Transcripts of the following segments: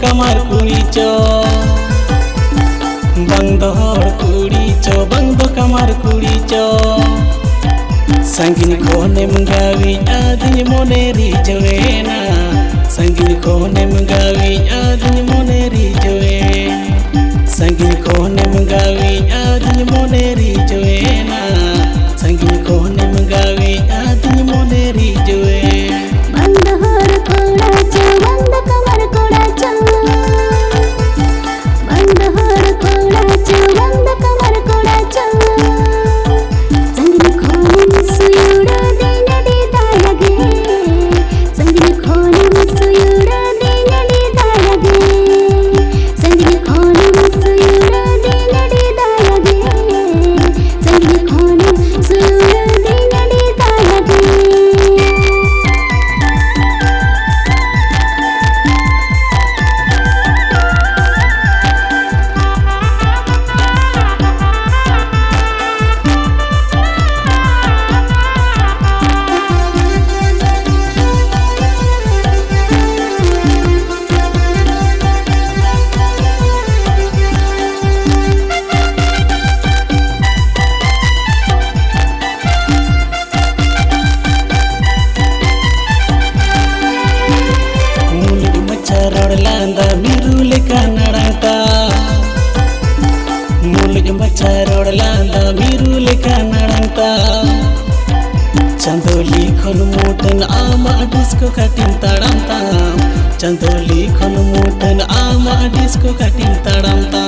kamar kuri cho bang do hor kuri cho bang do kamar kuri cho sangin kone menggawi adanya moneri jawena sangin kone menggawi adanya moneri jawe sangin kone menggawi adanya moneri jawena sangin kone menggawi adanya moneri jawe banda har koda cho banda kamar koda cho banda har koda cho banda kamar koda cho sangin kone suyuda dina di dayage sangin kone suyuda dina di dayage sangin kone suyuda dina di dayage sangin kone suyuda dina di dayage landa miru leka narata mulj macharod landa miru leka naranta chandoli khon motan ama disco katin tadamta chandoli khon motan ama disco katin tadamta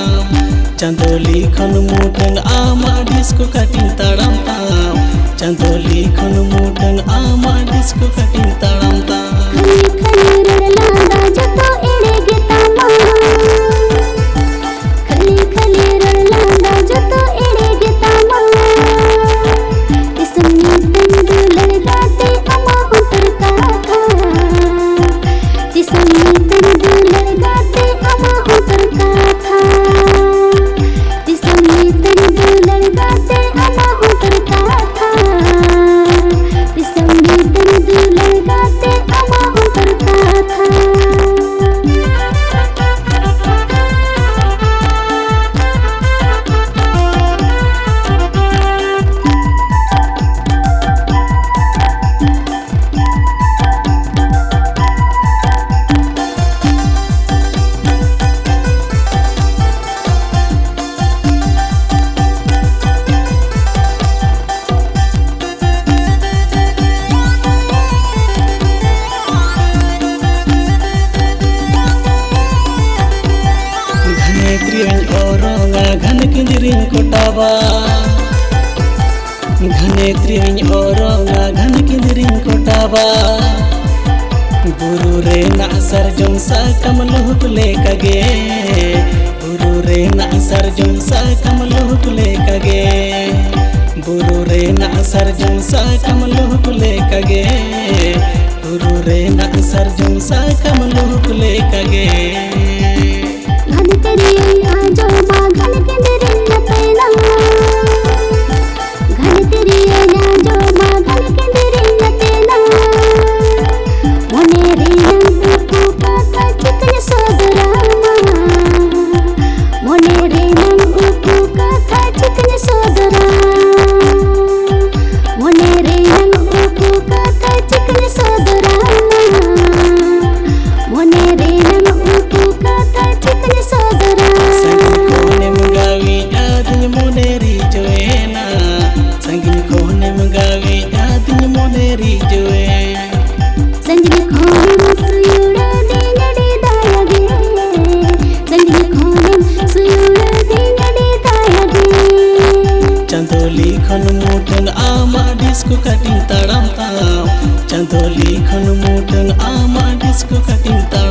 chandoli khon motan ama disco katin tadamta chandoli khon motan ama disco katin tadamta घन किंदिरिन कोटावा घनेत्रिन ओरोंगा घन किंदिरिन कोटावा गुरु रे ना सरजम सा कमलोक लेकगे गुरु रे ना सरजम सा कमलोक लेकगे गुरु रे ना सरजम सा कमलोक लेकगे गुरु रे ना सरजम सा कमलोक लेकगे घन तेरी आजो माँ घन के दिल न पैना घन तेरी आजो माँ घन के दिल न पैना मोने रे नंद पुका का चिकन सोदरा मोने रे नंद पुका का चिकन सोदरा मोने रे नंद पुका का चिकन सोदरा मोने रे नंद पुका का चिकन सोदरा moneri joena sangin kone mgawi adin moneri joe sangin kone suyuda dina di dayage sangin kone suyuda dina di dayage chandoli khon motan ama disco katin tadamta chandoli khon motan ama disco katin tadamta